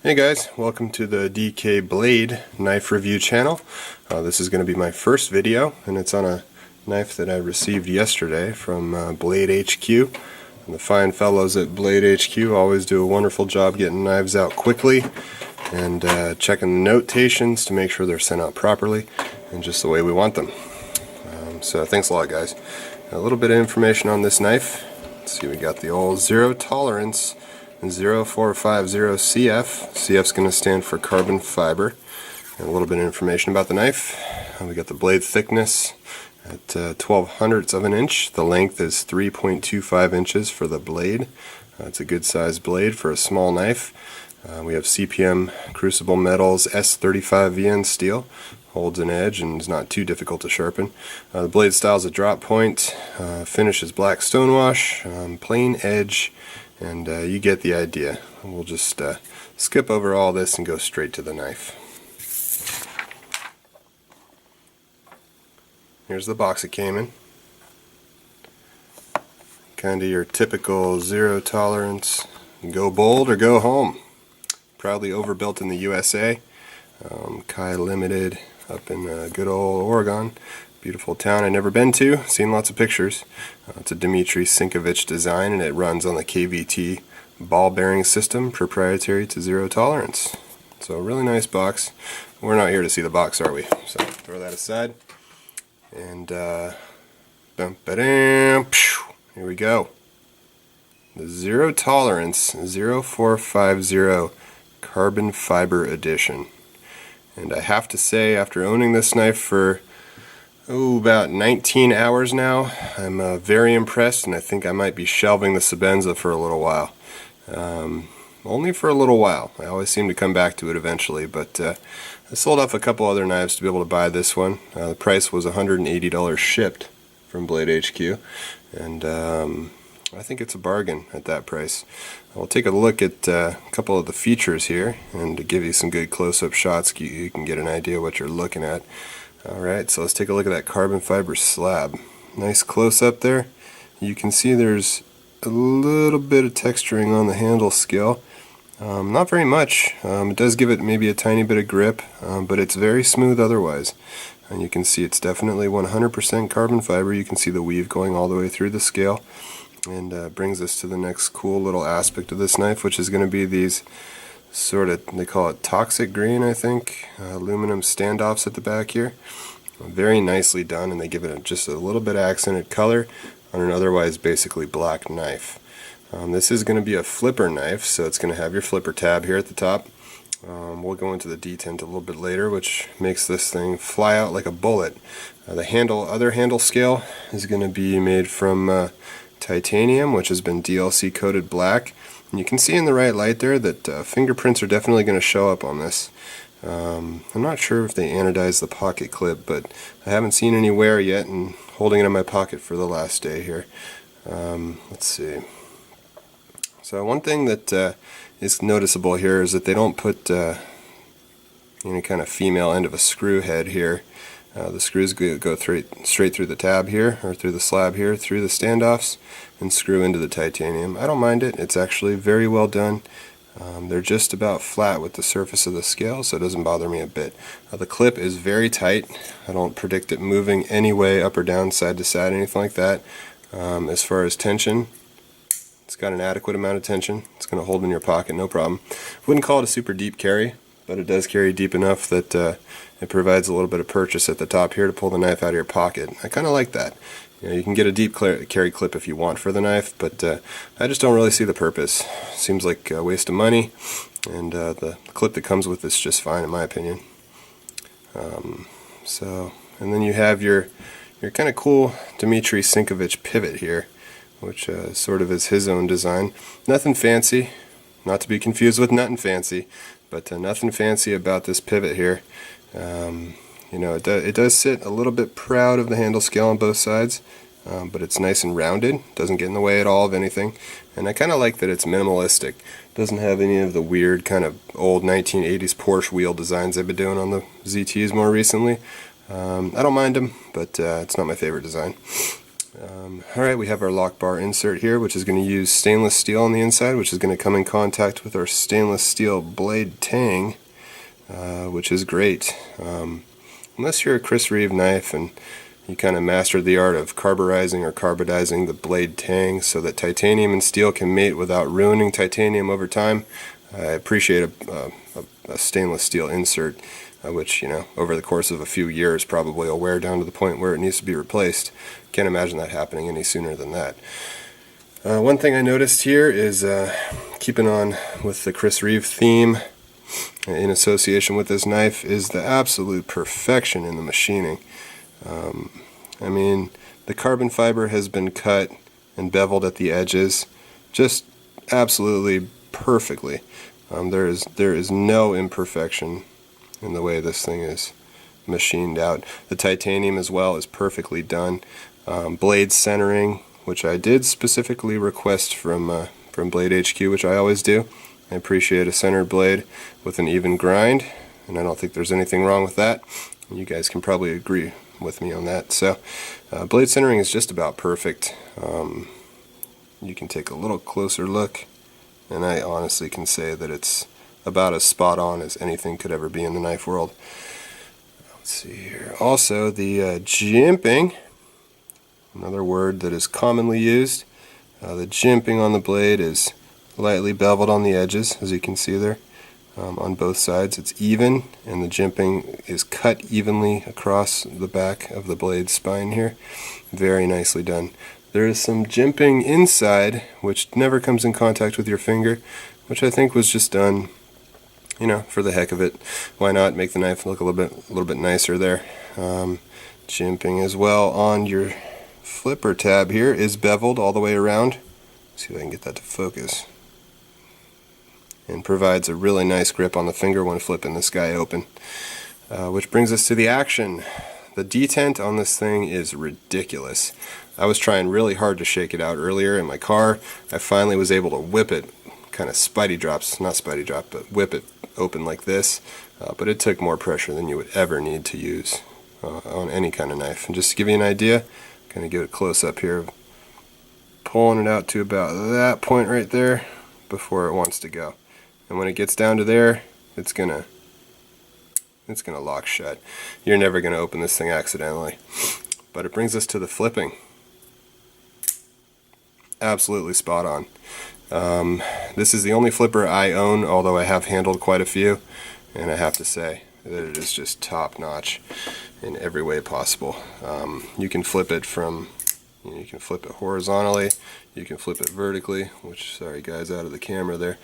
Hey guys, welcome to the DK Blade knife review channel. This is going to be my first video, and it's on a knife that I received yesterday from Blade HQ. And the fine fellows at Blade HQ always do a wonderful job getting knives out quickly and checking the notations to make sure they're sent out properly and just the way we want them. So thanks a lot, guys. A little bit of information on this knife. Let's see, we got the old zero tolerance 0450 CF. CF's going to stand for carbon fiber. And a little bit of information about the knife. We got the blade thickness at 12/100ths of an inch. The length is 3.25 inches for the blade. It's a good sized blade for a small knife. We have CPM Crucible Metals S35VN steel. Holds an edge and is not too difficult to sharpen. The blade style is a drop point. Finish is black stonewash. Plain edge. And you get the idea. We'll just skip over all this and go straight to the knife. Here's the box it came in. Kind of your typical zero tolerance, go bold or go home. Proudly overbuilt in the USA. Kai Limited up in good old Oregon. Beautiful town I've never been to, seen lots of pictures. It's a Dmitry Sinkovich design, and it runs on the KVT ball bearing system, proprietary to zero tolerance. So a really nice box. We're not here to see the box, are we? So throw that aside. And here we go. The zero tolerance 0450 carbon fiber edition. And I have to say, after owning this knife for about 19 hours now, I'm very impressed, and I think I might be shelving the Sebenza for a little while. Only for a little while. I always seem to come back to it eventually, but I sold off a couple other knives to be able to buy this one. The price was $180 shipped from Blade HQ, and I think it's a bargain at that price. We'll take a look at a couple of the features here, and to give you some good close-up shots, you can get an idea what you're looking at. Alright, so let's take a look at that carbon fiber slab. Nice close up there. You can see there's a little bit of texturing on the handle scale. Not very much. It does give it maybe a tiny bit of grip, but it's very smooth otherwise. And you can see it's definitely 100% carbon fiber. You can see the weave going all the way through the scale. And brings us to the next cool little aspect of this knife, which is going to be these sort of, they call it toxic green, I think, aluminum standoffs at the back here. Very nicely done, and they give it just a little bit of accented color on an otherwise basically black knife. This is going to be a flipper knife, so it's going to have your flipper tab here at the top. We'll go into the detent a little bit later, which makes this thing fly out like a bullet. The other handle scale is going to be made from titanium, which has been DLC coated black. And you can see in the right light there that fingerprints are definitely going to show up on this. I'm not sure if they anodized the pocket clip, but I haven't seen any wear yet, and holding it in my pocket for the last day here. Let's see. So one thing that is noticeable here is that they don't put any kind of female end of a screw head here. The screws go straight through the tab here, or through the slab here, through the standoffs, and screw into the titanium. I don't mind it. It's actually very well done. They're just about flat with the surface of the scale, so it doesn't bother me a bit. The clip is very tight. I don't predict it moving any way, up or down, side to side, anything like that. As far as tension, it's got an adequate amount of tension. It's going to hold in your pocket, no problem. Wouldn't call it a super deep carry, but it does carry deep enough that it provides a little bit of purchase at the top here to pull the knife out of your pocket. I kind of like that. You can get a deep carry clip if you want for the knife, but I just don't really see the purpose. Seems like a waste of money, and the clip that comes with this is just fine in my opinion. And then you have your kind of cool Dmitry Sinkovich pivot here, which sort of is his own design. Nothing fancy, not to be confused with Nothing Fancy, but nothing fancy about this pivot here. It does sit a little bit proud of the handle scale on both sides, but it's nice and rounded, doesn't get in the way at all of anything, and I kind of like that it's minimalistic. Doesn't have any of the weird kind of old 1980s Porsche wheel designs they've been doing on the ZTs more recently. I don't mind them, but it's not my favorite design. Alright, we have our lock bar insert here, which is going to use stainless steel on the inside, which is going to come in contact with our stainless steel blade tang, which is great. Unless you're a Chris Reeve knife and you kind of mastered the art of carburizing or carbidizing the blade tang so that titanium and steel can mate without ruining titanium over time, I appreciate a stainless steel insert, which, you know, over the course of a few years probably will wear down to the point where it needs to be replaced. Can't imagine that happening any sooner than that. One thing I noticed here is, keeping on with the Chris Reeve theme in association with this knife, is the absolute perfection in the machining. I mean, the carbon fiber has been cut and beveled at the edges just absolutely perfectly. There is no imperfection in the way this thing is machined out. The titanium as well is perfectly done. Blade centering, which I did specifically request from Blade HQ, which I always do. I appreciate a centered blade with an even grind, and I don't think there's anything wrong with that. You guys can probably agree with me on that. So blade centering is just about perfect. You can take a little closer look, and I honestly can say that it's about as spot on as anything could ever be in the knife world. Let's see here. Also, the jimping, another word that is commonly used. The jimping on the blade is lightly beveled on the edges, as you can see there. On both sides it's even, and the jimping is cut evenly across the back of the blade spine here. Very nicely done. There is some jimping inside which never comes in contact with your finger, which I think was just done, you know, for the heck of it. Why not make the knife look a little bit nicer there. Jimping as well on your flipper tab here is beveled all the way around. Let's see if I can get that to focus. And provides a really nice grip on the finger when flipping this guy open. Which brings us to the action. The detent on this thing is ridiculous. I was trying really hard to shake it out earlier in my car. I finally was able to whip it, kind of Spidey drops, not Spidey drop, but whip it open like this. But it took more pressure than you would ever need to use on any kind of knife. And just to give you an idea, kind of get a close up here, pulling it out to about that point right there before it wants to go. And when it gets down to there, it's gonna lock shut. You're never gonna open this thing accidentally. But it brings us to the flipping. Absolutely spot on. This is the only flipper I own, although I have handled quite a few, and I have to say that it is just top notch in every way possible. You can flip it from, you can flip it horizontally, you can flip it vertically, which, sorry guys, out of the camera there.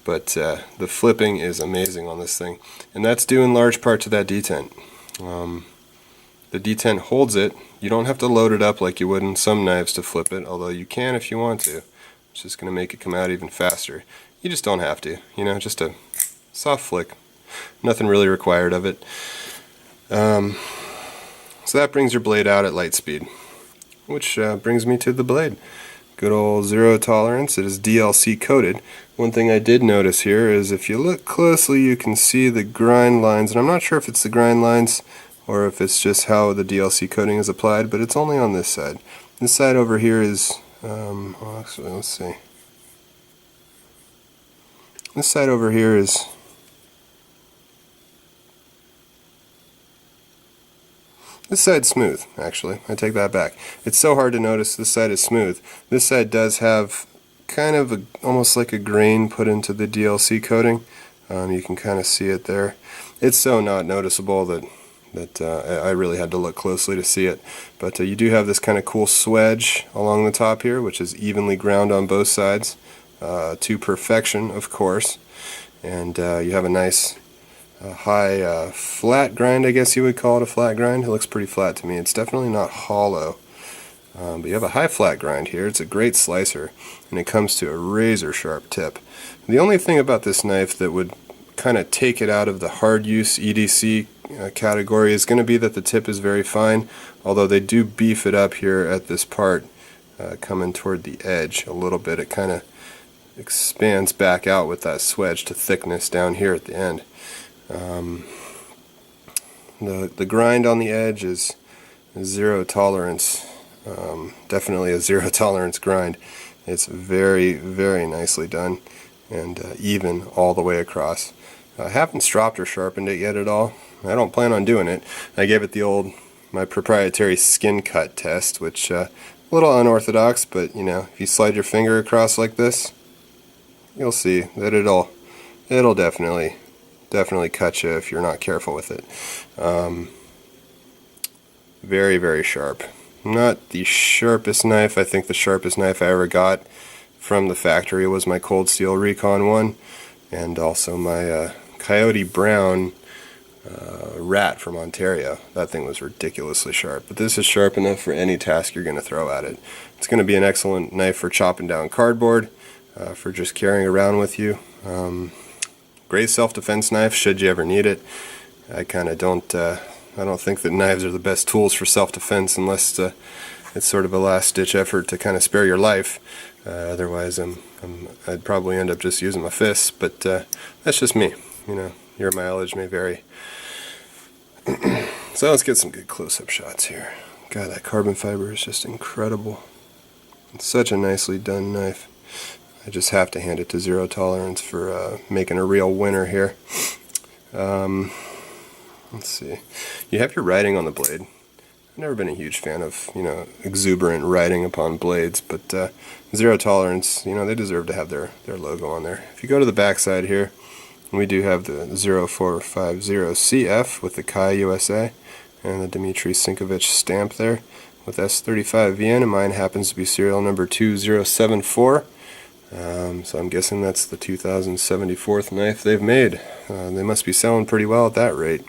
But the flipping is amazing on this thing, and that's due in large part to that detent. The detent holds it. You don't have to load it up like you would in some knives to flip it, although you can if you want to. It's just going to make it come out even faster. You just don't have to, you know, just a soft flick. Nothing really required of it. So that brings your blade out at light speed, which brings me to the blade. Good old zero tolerance. It is DLC coated. One thing I did notice here is if you look closely you can see the grind lines, and I'm not sure if it's the grind lines or if it's just how the DLC coating is applied, but it's only on this side. This side over here is, well, actually, let's see. This side over here is, this side's smooth, actually. I take that back. It's so hard to notice this side is smooth. This side does have kind of almost like a grain put into the DLC coating. You can kind of see it there. It's so not noticeable that I really had to look closely to see it. But you do have this kind of cool swedge along the top here, which is evenly ground on both sides to perfection, of course. And you have a nice high flat grind, I guess you would call it a flat grind. It looks pretty flat to me. It's definitely not hollow. But you have a high flat grind here. It's a great slicer, and it comes to a razor sharp tip. The only thing about this knife that would kind of take it out of the hard use EDC category is going to be that the tip is very fine, although they do beef it up here at this part coming toward the edge a little bit. It kind of expands back out with that swedge to thickness down here at the end. The grind on the edge is zero tolerance Definitely a zero tolerance grind. It's very, very nicely done, and even all the way across. I haven't stropped or sharpened it yet at all. I don't plan on doing it. I gave it my proprietary skin cut test, which a little unorthodox, but you know, if you slide your finger across like this, you'll see that it'll definitely cut you if you're not careful with it. Very, very sharp. Not the sharpest knife. I think the sharpest knife I ever got from the factory was my Cold Steel Recon one, and also my Coyote Brown Rat from Ontario. That thing was ridiculously sharp, but this is sharp enough for any task you're going to throw at it. It's going to be an excellent knife for chopping down cardboard, for just carrying around with you. Great self-defense knife should you ever need it. I kind of don't I don't think that knives are the best tools for self-defense unless it's sort of a last-ditch effort to kind of spare your life. Otherwise, I'd probably end up just using my fists, but that's just me. You know, your mileage may vary. So let's get some good close-up shots here. God, that carbon fiber is just incredible. It's such a nicely done knife. I just have to hand it to Zero Tolerance for making a real winner here. Let's see. You have your writing on the blade. I've never been a huge fan of, you know, exuberant writing upon blades, but Zero Tolerance, you know, they deserve to have their logo on there. If you go to the back side here, we do have the 0450CF with the Kai USA and the Dmitry Sinkovich stamp there with S35VN, and mine happens to be serial number 2074. So I'm guessing that's the 2074th knife they've made. They must be selling pretty well at that rate.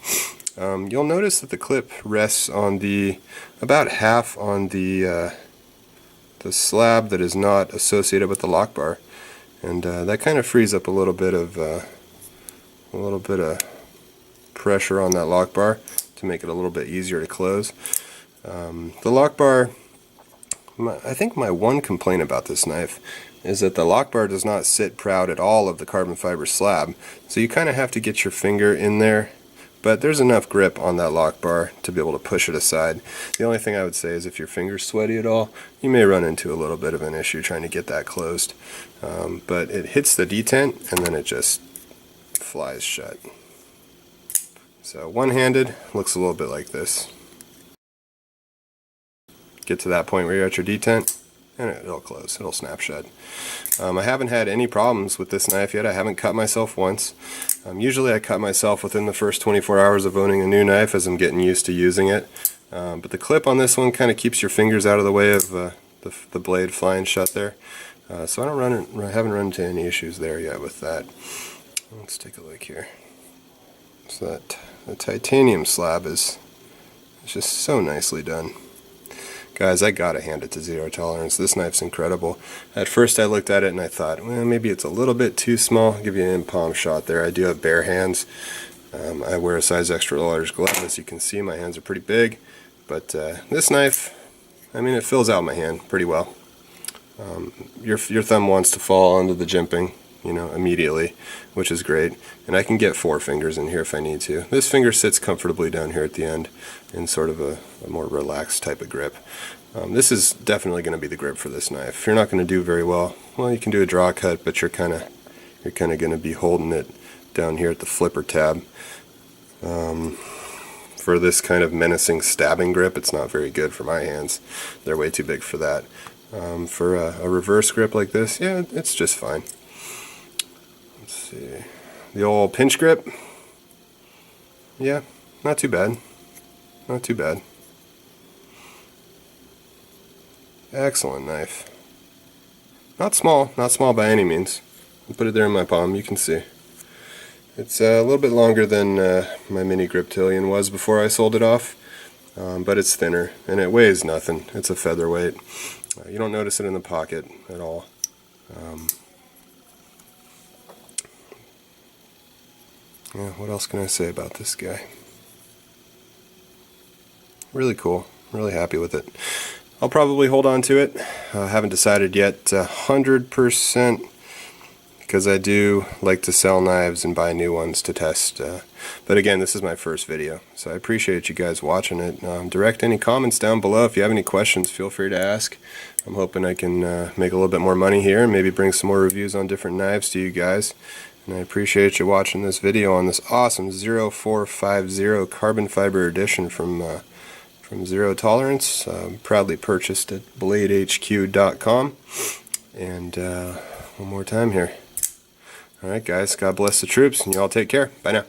You'll notice that the clip rests on about half on the slab that is not associated with the lock bar, and that kind of frees up a little bit of pressure on that lock bar to make it a little bit easier to close. The lock bar, I think my one complaint about this knife is that the lock bar does not sit proud at all of the carbon fiber slab, so you kind of have to get your finger in there, but there's enough grip on that lock bar to be able to push it aside. The only thing I would say is if your finger's sweaty at all, you may run into a little bit of an issue trying to get that closed. But it hits the detent and then it just flies shut. So one-handed looks a little bit like this. Get to that point where you're at your detent, and it'll close, it'll snap shut. I haven't had any problems with this knife yet. I haven't cut myself once. Usually I cut myself within the first 24 hours of owning a new knife as I'm getting used to using it. But the clip on this one kind of keeps your fingers out of the way of the blade flying shut there. So I haven't run into any issues there yet with that. Let's take a look here. So that the titanium slab is just so nicely done. Guys, I gotta hand it to Zero Tolerance. This knife's incredible. At first I looked at it and I thought, well, maybe it's a little bit too small. I'll give you an in-palm shot there. I do have bare hands. I wear a size extra large glove. As you can see, my hands are pretty big. But this knife, I mean, it fills out my hand pretty well. Your thumb wants to fall onto the jimping, you know, immediately, which is great. And I can get 4 fingers in here if I need to. This finger sits comfortably down here at the end in sort of a more relaxed type of grip. This is definitely going to be the grip for this knife. If you're not going to do very well, you can do a draw cut, but you're kind of going to be holding it down here at the flipper tab. For this kind of menacing stabbing grip, it's not very good for my hands. They're way too big for that. For a reverse grip like this, yeah, it's just fine. Let's see. The old pinch grip, yeah, not too bad. Not too bad. Excellent knife. Not small by any means. I'll put it there in my palm, you can see. It's a little bit longer than my mini Griptilian was before I sold it off, but it's thinner, and it weighs nothing. It's a featherweight. You don't notice it in the pocket at all. Yeah, what else can I say about this guy? Really cool. Really happy with it. I'll probably hold on to it. I haven't decided yet 100% because I do like to sell knives and buy new ones to test. But again, this is my first video, so I appreciate you guys watching it. Direct any comments down below. If you have any questions, feel free to ask. I'm hoping I can make a little bit more money here and maybe bring some more reviews on different knives to you guys. And I appreciate you watching this video on this awesome 0450 carbon fiber edition from Zero Tolerance. Proudly purchased at BladeHQ.com. And one more time here. Alright guys, God bless the troops, and you all take care. Bye now.